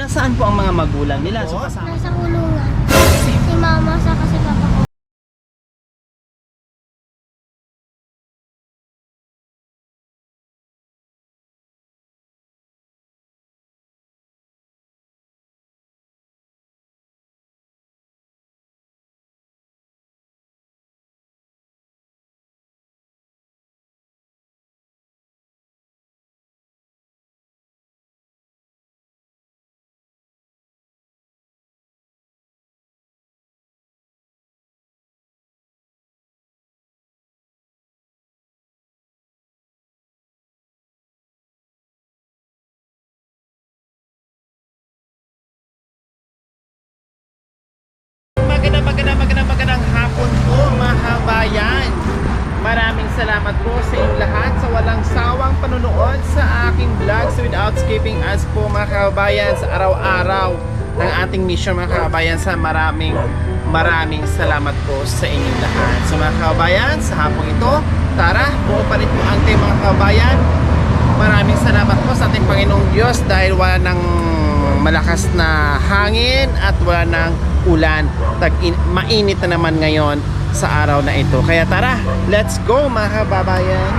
Nasaan po ang mga magulang nila? So, kasama. Nasa kulungan. Si mama sa kasi papa ko. Magandang hapon po mga kabayan. Maraming salamat po sa inyong lahat sa walang sawang panunood sa aking vlogs without skipping us po mga kabayan sa araw-araw ng ating mission mga kabayan. Sa maraming salamat po sa inyong lahat. So mga kabayan, sa hapong ito, tara, buo pa rin po ang team mga kabayan. Maraming salamat po sa ating Panginoong Diyos dahil wala ng malakas na hangin at wala ng ulan. Mainit na naman ngayon sa araw na ito. Kaya tara, let's go mga kababayan.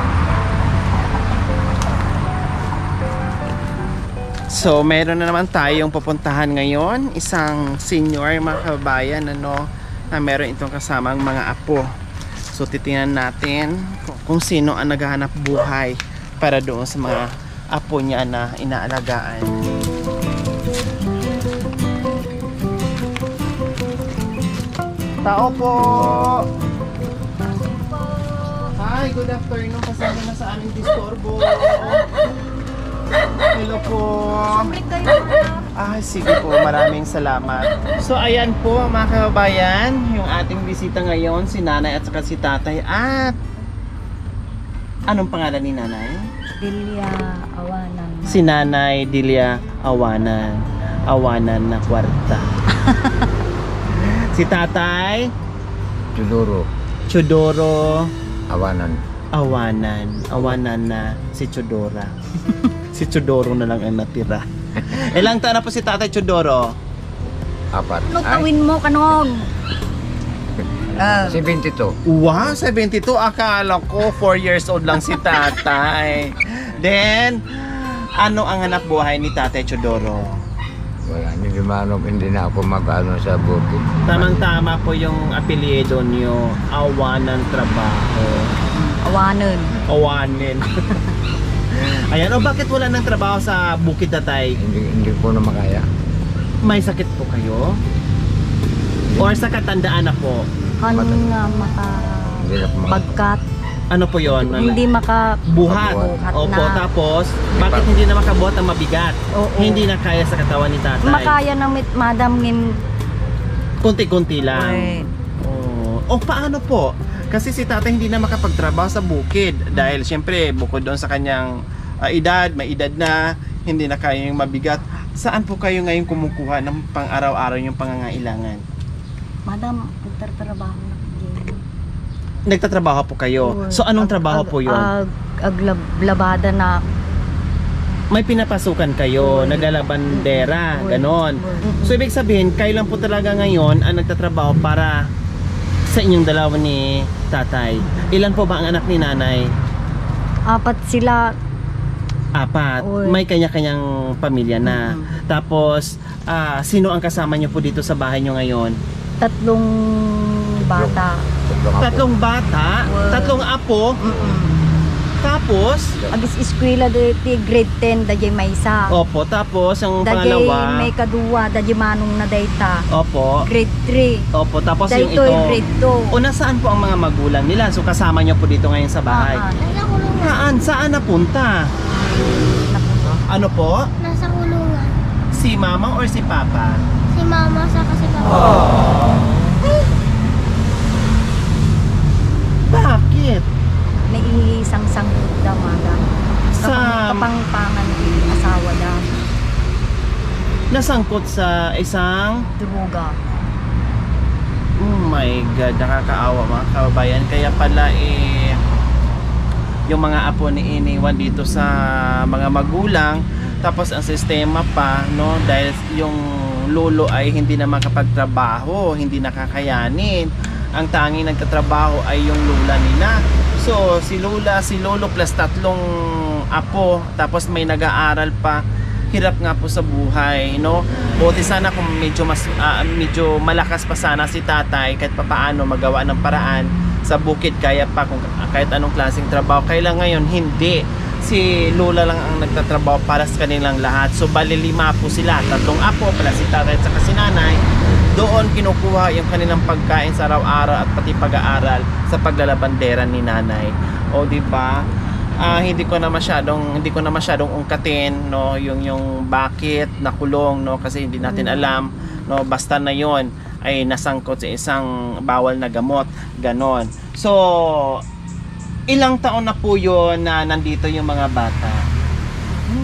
So meron na naman tayong pupuntahan ngayon. Isang senior mga kababayan na meron itong kasamang mga apo. So titingnan natin kung sino ang naghahanap buhay para doon sa mga apo niya na inaalagaan. Tao po! Hi, good afternoon. Pasensya na sa aming disturbo. Hello po. Sige po. Maraming salamat. So, ayan po mga kababayan. Yung ating bisita ngayon, si nanay at saka si tatay. At anong pangalan ni nanay? Delia Awanan. Si nanay Delia Awanan. Awanan na kwarta. Si tatay Chodoro Awanan na si Chodora. Si Chodoro na lang ang natira. Ilang taon na po si tatay Chodoro? 4. Ano tawin mo kanong? 72. Wow, 72. Akala ko 4 years old lang si tatay. Then, ano ang hanap buhay ni tatay Chodoro? Wala, hindi na ako mag-ano sa bukid. Tamang-tama po yung apelyido niyo, Awanan Trabaho. Awanin. Ayan, bakit wala ng trabaho sa bukid tatay? Hindi po na makaya. May sakit po kayo? Or sa katandaan na po? Kan nga Hindi na po makaya. pagkat Ano po yon? hindi Buhat. Buhat Opo, na. tapos bakit hindi na makabuhat ang mabigat? Oo. Hindi na kaya sa katawan ni tatay. makaya ng madam ngin. Kunti-kunti lang. Paano po? Kasi si tatay hindi na makapagtrabaho sa bukid dahil syempre bukod doon sa kanyang edad, may edad na, hindi na kaya yung mabigat. Saan po kayo ngayon kumukuha ng pang-araw-araw yung pangangailangan? Madam, nagtatrabaho na. Nagtatrabaho po kayo. So anong trabaho po yun? Aglabada na. May pinapasukan kayo, naglalabandera, ganon. So ibig sabihin, kayo lang po talaga ngayon ang nagtatrabaho para sa inyong dalawa ni tatay. Ilan po ba ang anak ni nanay? 4 sila. 4. Oy. May kanya-kanyang pamilya na. Tapos, sino ang kasama niyo po dito sa bahay niyo ngayon? 3 bata. 3 bata, 3 apo. Tapos, Agis eskwela dati grade 10 dayay may isa. opo, tapos ang Dayay pangalawa, may kaduwa dayay manong na dayta. opo, Grade 3. opo, tapos yung Daytoy ito. grade O nasaan po ang mga magulang nila? So kasama niyo po dito ngayon sa 2. bahay. Nasa kulungan. Saan napunta? Ano po? Nasa kulungan. Si mama or si papa? Si mama sa kasi papa ko. Bakit? Naiisang-sang damada. Sa Kapangpangan yung asawa da. nasangkot sa isang, Druga. oh my god, nakakaawa mga kababayan. Kaya pala yung mga apo ni iniwan dito sa mga magulang Tapos ang sistema pa, no, dahil yung lolo ay hindi na makapagtrabaho, hindi nakakayanin. Ang tanging nagtatrabaho ay yung lula nila. So, si lolo plus 3 apo, tapos may nag-aaral pa. Hirap nga po sa buhay, no? Buti sana kung medyo malakas pa sana si tatay kahit papaano magawa ng paraan sa bukid, kaya pa kung kahit anong klaseng trabaho. Kaya ngayon hindi, si lola lang ang nagtatrabaho para sa kanilang lahat. So bali 5 po sila, 3 apo pala si tatay at saka si nanay. Doon kinukuha yung kanilang pagkain sa araw-araw at pati pag-aaral sa paglalabandera ni nanay. O di ba? Hindi ko na masyadong ungkatin, no, yung bakit nakulong, no, kasi hindi natin alam, no, basta na yon ay nasangkot sa isang bawal na gamot, ganon. So ilang taon na po yun na nandito yung mga bata?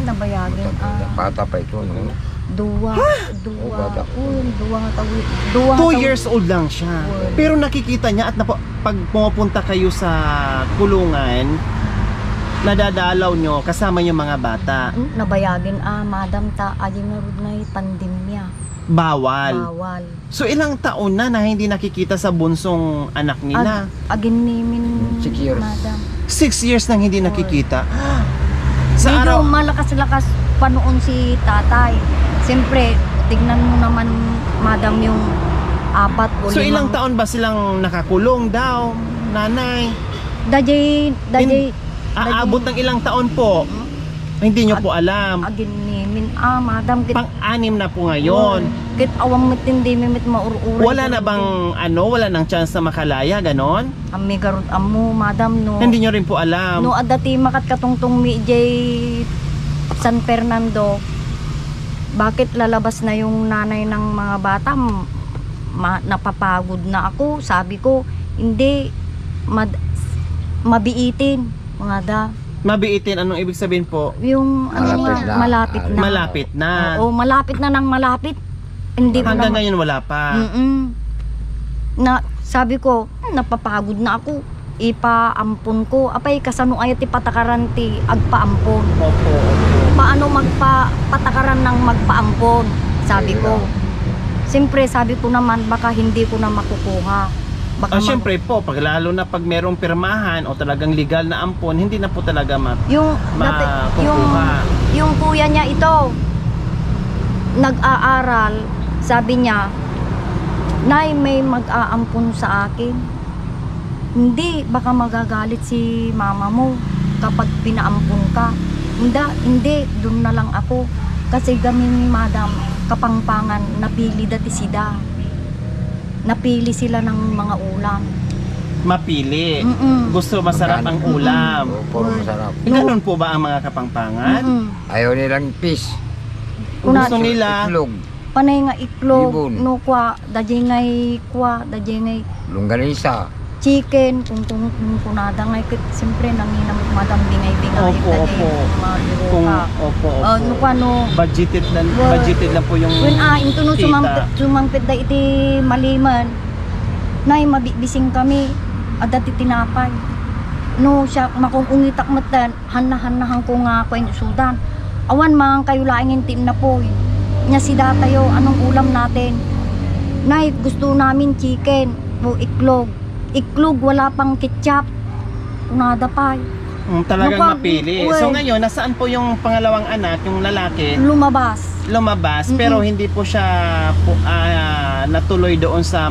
Nabayagin. Bata pa ito, no? Duwa. bata. Duwa nga tawid. 2 years old lang siya. Pero nakikita niya at pag pumupunta kayo sa kulungan, nadadalaw nyo kasama yung mga bata. Nabayagin madam ta ayun nga rod na pandemya. Bawal. Bawal. So ilang taon na hindi nakikita sa bunsong anak nila? Agin nimin 6 years. madam. 6 years nang hindi nakikita. Sa Medyo araw, malakas-lakas panoon si tatay. Siyempre, tignan mo naman madam yung 4 o 5. so ilang taon ba silang nakakulong daw, nanay? Dajay Aabot ng ilang taon po? Hindi nyo po alam. agin nimin madam kit Pang-anim na po ngayon. kit awang mitindi mimit maurure. Wala na bang wala nang chance na makalaya, ganon? Ami garud ammo madam no. Hindi nyo rin po alam. No adati makat katungtong mi jay San Fernando. Bakit lalabas na yung nanay ng mga bata? Napapagod na ako. Sabi ko, hindi mabiitin mga da. Mabiitin, anong ibig sabihin po? Yung malapit na. Malapit na. Oo, malapit na ng malapit. Hindi ko Hanggang na. ngayon wala pa. Sabi ko, napapagod na ako. Ipaampon ko. Apay kasano ayat ipatakaran ti agpaampon. Opo. Paano magpatakaran ng magpaampon? Sabi ko. Siyempre, sabi ko naman, baka hindi ko na makukuha. Baka Siyempre po, lalo na pag merong pirmahan o talagang legal na ampon, hindi na po talaga makukuha. yung kuya niya ito, nag-aaral, sabi niya, Nay, may mag-aampon sa akin. Hindi, baka magagalit si mama mo kapag pinaampon ka. Hindi, doon na lang ako. Kasi gamin madam, kapangpangan, napili dati sida. Napili sila ng mga ulam. Mapili. Gusto masarap ang ulam. Puro masarap. Ganun po ba ang mga kapangpangan? Ayaw nilang fish. Gusto nila Itlog. Panay nga iklog, Ibon. no kwa, dajay ngay Longganisa. chicken, kung kunada ngay kit, siyempre nanginam madam bingay-bingay. Opo. Kung opo. No kwa no, Budgeted lang po yung when into no kita. sumampit da iti maliman, nay mabibising kami, adati tinapay. No siya makong ungitak matan, hanahan ko nga ko sudan. Awan mang kayo laing tim na po. Nya si datayo, anong ulam natin? Nay, gusto namin chicken o iklog. Iklog, wala pang ketchup. Kunada pa. Talagang Naku, mapili. uy. So ngayon, nasaan po yung pangalawang anak, yung lalaki? Lumabas. Pero hindi po siya natuloy doon sa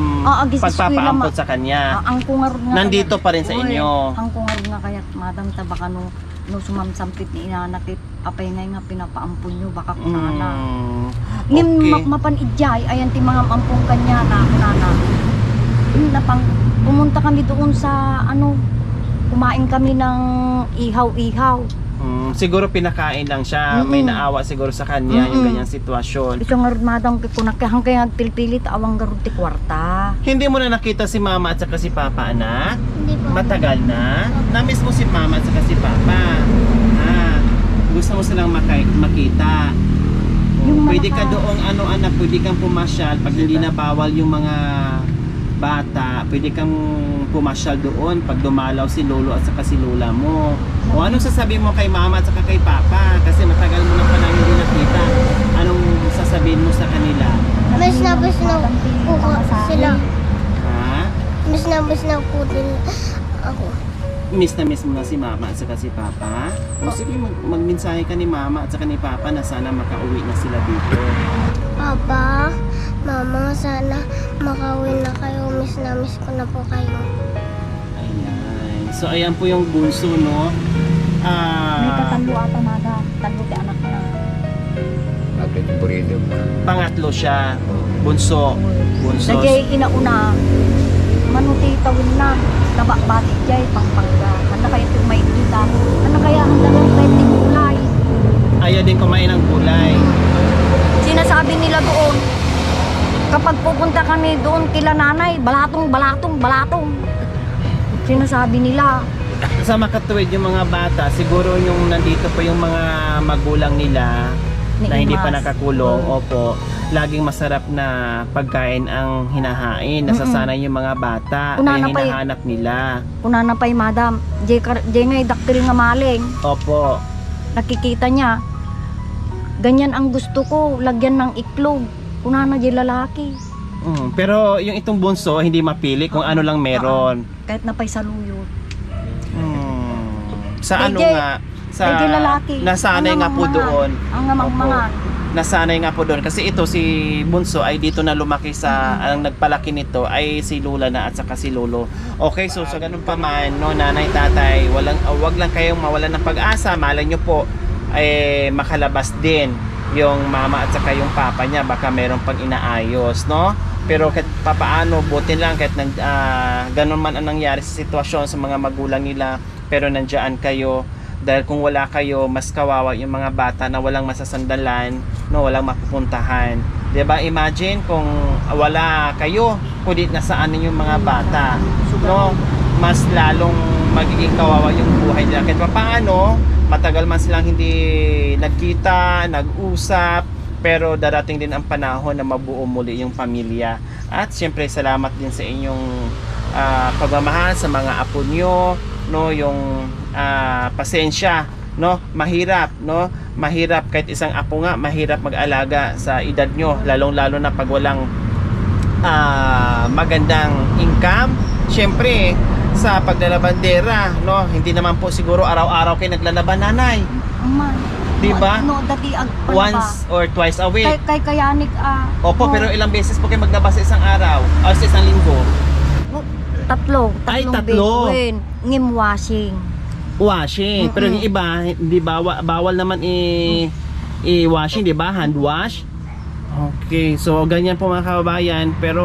pagpapaampot sa kanya. Ang kungar nga. Nandito pa rin sa inyo. Ang kungar nga kaya, madam, tabaka no sumamsampit ni inanakit, apay ngay nga pinapaampon nyo, baka kunana. Ngim Okay. mapanidjay, ayan ti mga ampong kanya na kunana. Pumunta kami doon sa kumain kami ng ihaw-ihaw. Siguro pinakain lang siya. May naawa siguro sa kanya yung ganyang sitwasyon. Ito nga rin madam, kunakahang kaya nagpilpilit, awang garod ti kwarta. Hindi mo na nakita si mama at saka si papa, anak? Hindi po. Matagal na? Namiss mo si mama at saka si papa? Gusto mo silang makita? Yung Pwede ka malaka- doong anak, pwede kang pumasyal pag hindi na bawal yung mga bata, pwede kang pumasyal doon pag dumalaw si lolo at saka si lola mo. O anong sasabihin mo kay mama at saka kay papa? Kasi matagal mo na pala hindi nakita. Anong sasabihin mo sa kanila? Mas na po sila. Ha? Mas na po din ako. Miss na miss mo na si mama at saka si papa? O sige, magmensahe ka ni mama at saka ni papa na sana makauwi na sila dito. Papa, mama, sana makawin na kayo. Miss ko na po kayo. Ayan. So ayan po yung bunso, no? May katalo ata madam. Talo ti anak na. Bakit burido pa? Pangatlo siya. Bunso. Bunso. Najay inauna. Manuti tawin na. Tabak-bati jay pangpangga. Handa kaya ito may kita. Handa kaya handa lang kayo tingulay. Ayaw din kumain ng gulay. Sinasabi nila doon, kapag pupunta kami doon kila nanay, balatong. Sinasabi nila, Sa makatuwid yung mga bata, siguro yung nandito pa yung mga magulang nila na hindi pa Niimas. nakakulong, opo, laging masarap na pagkain ang hinahain. Nasasanay yung mga bata, Una kaya na pa eh. hinahanap nila. kuna na pa'y madam, jay ngay daktari nga maling, Opo. nakikita niya, ganyan ang gusto ko, lagyan ng iklog, kuna na jay lalaki, Pero yung itong bunso, hindi mapili kung ano lang meron. kahit na pa'y saluyot. Sa ano Medyo- nga? Sa medyo lalaki. nasanay Ang nga po mamangmangan. doon. Ang mamangmangan. Opo. Nasanay nga po doon kasi ito si Bunso ay dito na lumaki sa ang nagpalaki nito ay si Lola na at saka si Lolo. Okay, so sa ganun pa man, no, nanay, tatay, wag lang kayong mawalan ng pag-asa. Malay nyo po ay makalabas din yung mama at saka yung papa niya, baka meron pang inaayos, no? Pero kahit papaano, buti lang kahit ganun man ang nangyari sa sitwasyon sa mga magulang nila, pero nandiyan kayo. Dahil kung wala kayo, mas kawawa yung mga bata na walang masasandalan, no, walang mapupuntahan. 'Di ba? Imagine kung wala kayo, kundi nasaan yung mga bata, no? Mas lalong magiging kawawa yung buhay nila. Kahit paano, matagal man silang hindi nagkita, nag-usap, pero darating din ang panahon na mabuo muli yung pamilya. At siyempre, salamat din sa inyong pagmamahal sa mga apo nyo, no, yung pasensya, no, mahirap, no, mahirap kahit isang apo nga, mahirap mag-alaga sa edad nyo, lalong-lalo na pag walang magandang income. Siyempre, sa paglalabandera, no, hindi naman po siguro araw-araw kayo naglalaban, nanay, Aman. di ba? No, dati Once or twice a week. kay kayanik Opo, no, pero ilang beses po kayo maglabas sa isang araw o sa isang linggo? tatlong Ay, tatlo. bituin, ngim washing. Washing. Pero yung iba, hindi bawal naman i-washing, di ba? Hand wash. Okay, so ganyan po mga kababayan. Pero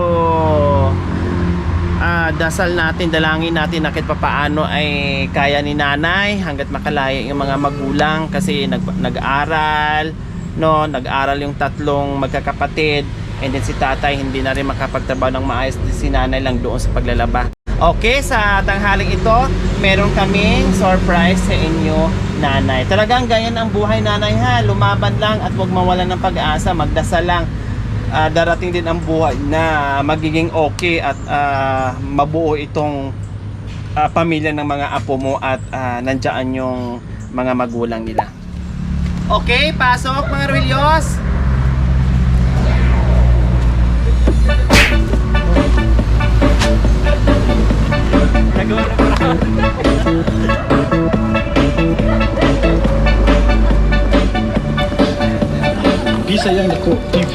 dasal natin, dalangin natin na kahit papaano ay kaya ni nanay hanggat makalaya yung mga magulang kasi nag-aral, no, nag-aral yung tatlong magkakapatid, and then si tatay hindi na rin makapagtrabaho ng maayos, si nanay lang doon sa paglalaba. Okay, sa tanghaling ito, meron kaming surprise sa inyo, nanay. Talagang ganyan ang buhay, nanay, ha. Lumaban lang at huwag mawalan ng pag-asa, magdasal lang. Darating din ang buhay na magiging okay at mabuo itong pamilya ng mga apo mo at nandiyan yung mga magulang nila. Okay, pasok mga Ruilyos! Nagawa na para. Bisayang Dako TV.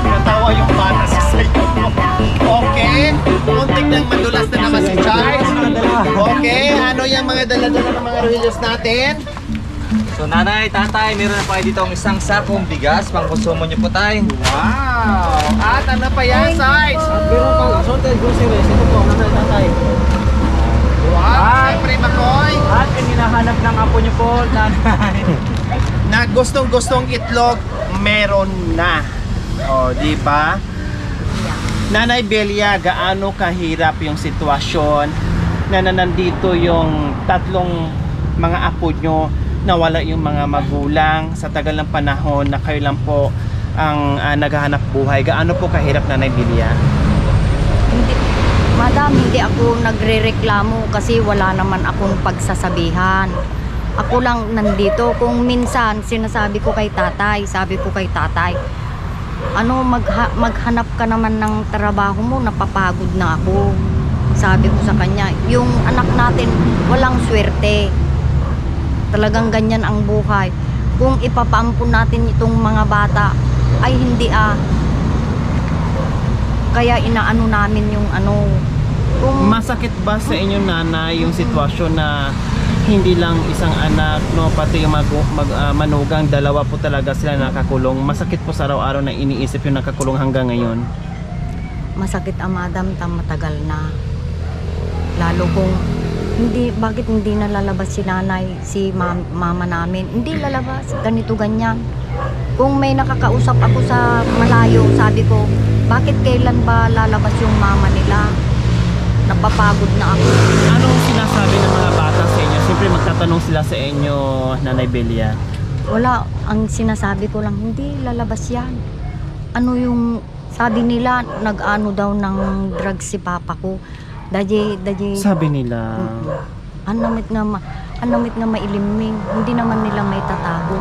Natawa yung bata sa sayo. Okay, muntik nang madulas na naman si Charles. Okay, ano yung mga dala-dala ng mga Ruilyos natin? So nanay, tatay, meron na pa kayo dito ang isang sakong bigas pang konsumo nyo po tayo. Wow! At ano pa yan, Sarge? Meron pang assorted groceries. Ito po, nasa tatay. Wow, siyempre Makoy. At yung hinahanap ng apo niyo po, nanay. Na gustong-gustong itlog, meron na. O, di ba? Nanay Belia, gaano kahirap yung sitwasyon na nandito yung tatlong mga apo nyo, nawala yung mga magulang sa tagal ng panahon na kayo lang po ang naghahanap buhay. Gaano po kahirap, Nanay Belia? Hindi, madam, hindi ako nagrereklamo kasi wala naman akong pagsasabihan. Ako lang nandito. Kung minsan sinasabi ko kay tatay, sabi ko kay tatay, maghanap ka naman ng trabaho mo, napapagod na ako. Sabi ko sa kanya, yung anak natin walang swerte. Talagang ganyan ang buhay. Kung ipapaampun natin itong mga bata, ay hindi Kaya inaano namin yung kung Masakit ba sa inyo, nanay, yung sitwasyon na hindi lang isang anak, no, pati yung manugang, dalawa po talaga sila nakakulong? Masakit po sa araw-araw na iniisip yung nakakulong hanggang ngayon? masakit madam, matagal na. Lalo kung bakit hindi nalalabas si nanay, si mama namin? Hindi lalabas, ganito ganyan. Kung may nakakausap ako sa malayo, sabi ko, bakit kailan ba lalabas yung mama nila? Napapagod na ako. Anong sinasabi ng mga bata sa inyo? Siyempre magtatanong sila sa inyo, Nanay Belia. Wala, ang sinasabi ko lang, hindi lalabas yan. Ano yung, sabi nila, nag-ano daw ng drugs si papa ko. Daji, Sabi nila, anamit nga mailiming, hindi naman nila may tatago.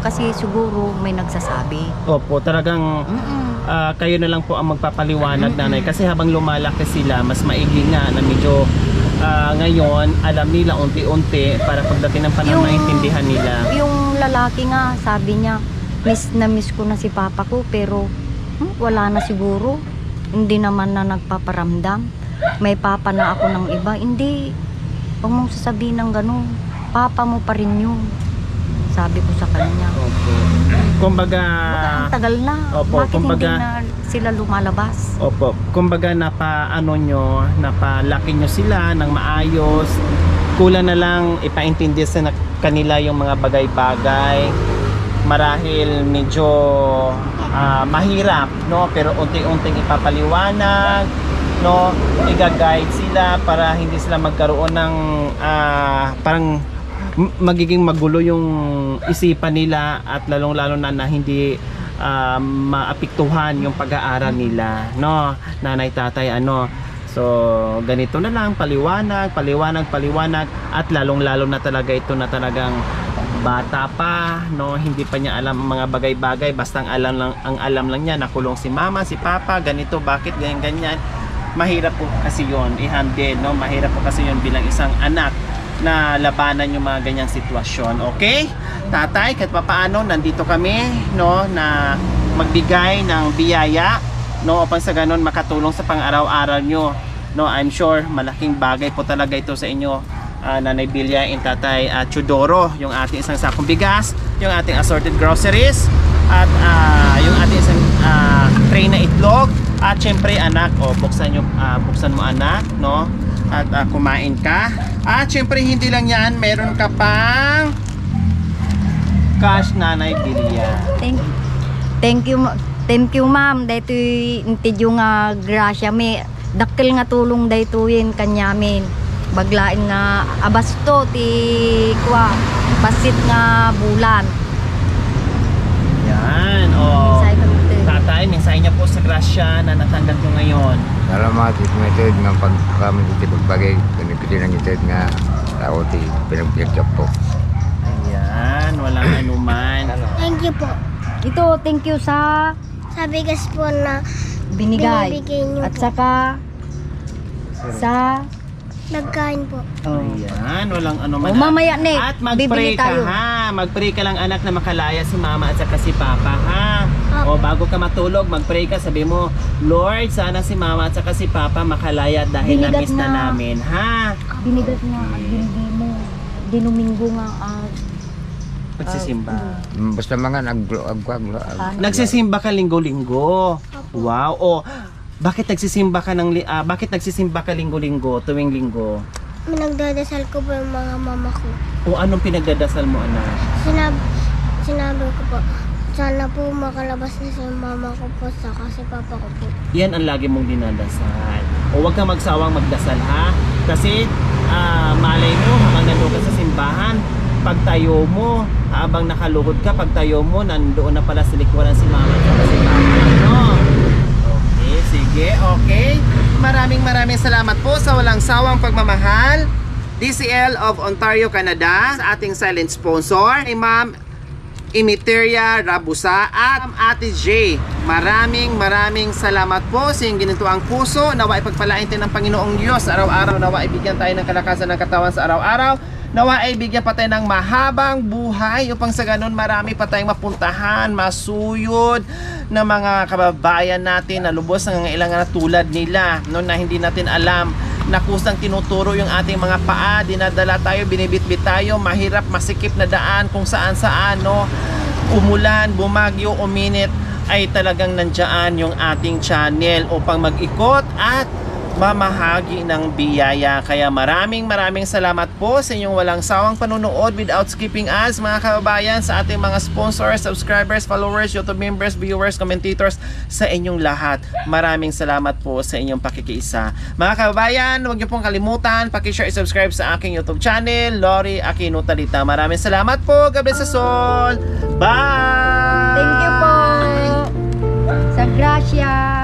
Kasi siguro may nagsasabi. opo, talagang kayo na lang po ang magpapaliwanag, nanay. Kasi habang lumalaki sila, mas maigi nga na medyo ngayon, alam nila unti-unti para pagdating ng panahon maintindihan nila. Yung lalaki nga, sabi niya, miss na miss ko na si papa ko, pero wala na siguro. Hindi naman na nagpaparamdam. May papa na ako ng iba. Hindi, huwag mong sasabihin ng gano'n. Papa mo pa rin yun. Sabi ko sa kanya. Opo. Kumbaga, Ang tagal na. Opo, Bakit hindi na sila lumalabas? opo, kumbaga napalaki nyo sila ng maayos. Kulang na lang ipaintindi sa kanila yung mga bagay-bagay. Marahil medyo mahirap, no? Pero unti-unting ipapaliwanag, no? Iga-guide sila para hindi sila magkaroon ng parang magiging magulo yung isipan nila, at lalong-lalo na hindi maapektuhan yung pag-aaral nila, no? Nanay, tatay, so ganito na lang, paliwanag, at lalong-lalo na talaga ito na talagang bata pa, no? Hindi pa niya alam ang mga bagay-bagay, basta ang alam lang niya, nakulong si mama, si papa, ganito, bakit ganyan. Mahirap po kasi yon i-handle, no? Mahirap po kasi yon bilang isang anak na labanan yung mga ganyang sitwasyon. Okay? Tatay, kahit papaano nandito kami, no, na magbigay ng biyaya, no, upang sa ganun makatulong sa pang-araw-araw nyo, no. I'm sure malaking bagay po talaga ito sa inyo, Nanay Belia and Tatay Chudoro, yung ating isang sakong bigas, yung ating assorted groceries, at yung ating isang tray na itlog, at syempre anak, buksan mo anak, no, at kumain ka. At syempre hindi lang yan, meron ka pang cash, Nanay Belia. Thank you ma'am. Dahito intidyo nga grasya may daktil nga tulong dahito yun kanyamin. Baglain nga abasto ti kwa pasit nga bulan. Yan, tatay, mensahe niya po sa grasya na natanggap nyo ngayon. Salamat, itong nga pag kami dito pagbagay, pinipili ng itid nga tao ti pinagpiyagkap po. Ayan, walang anuman. Thank you po. Ito, thank you sa Sa bigas po na binigay. binibigay niyo At po. saka sa Nagkain po. Ayan, walang anuman. mamaya ne, At mag-pray bibili ka, tayo. ha? Mag-pray ka lang, anak, na makalaya si mama at saka si papa, ha? O bago ka matulog, mag-pray ka, sabi mo, Lord, sana si mama at saka si papa makalaya dahil Binigat na-miss na na. namin, ha? Binigat nga, hindi mo. Dinumingo nga. Pagsisimba. Basta mga Nagsisimba ka linggo-linggo. Opo. Wow. O, bakit nagsisimba ka linggo-linggo, tuwing linggo? Nagdadasal ko po yung mga mama ko. O anong pinagdadasal mo, anak? Sinabi ko po, sana po makalabas na si mama ko po saka si papa ko po. Yan ang lagi mong dinadasal. O huwag kang magsawang magdasal, ha? Kasi malay mo, habang nandun ka sa simbahan, pagtayo mo, habang nakaluhod ka, pagtayo mo, nandoon na pala sa likuran si mama at si papa. No? Okay, sige, okay. Maraming salamat po sa walang sawang pagmamahal. DCL of Ontario, Canada, sa ating silent sponsor, ni Ma'am Imiteria Rabusa at Ate J. Maraming salamat po sa inyong ginituang puso. Nawa ipagpalain tayo ng Panginoong Diyos araw-araw. Nawa ibigyan tayo ng kalakasan ng katawan sa araw-araw. Nawa ibigyan pa tayo ng mahabang buhay upang sa ganun marami pa tayong mapuntahan, masuyod na mga kababayan natin na lubos ng ilangan na tulad nila, no, na hindi natin alam na kusang tinuturo yung ating mga paa, dinadala tayo, binibitbit tayo, mahirap, masikip na daan kung saan-saan, no? Umulan, bumagyo, uminit, ay talagang nandiyan yung ating channel upang mag-ikot at mamahagi ng biyaya. Kaya maraming salamat po sa inyong walang sawang panunood without skipping ads, mga kababayan, sa ating mga sponsors, subscribers, followers, YouTube members, viewers, commentators, sa inyong lahat. Maraming salamat po sa inyong pakikiisa. Mga kababayan, huwag niyo pong kalimutan, paki-share, subscribe sa aking YouTube channel, Lori Aquino Talita. Maraming salamat po. God bless us all. Bye! Thank you po. Sa grasya.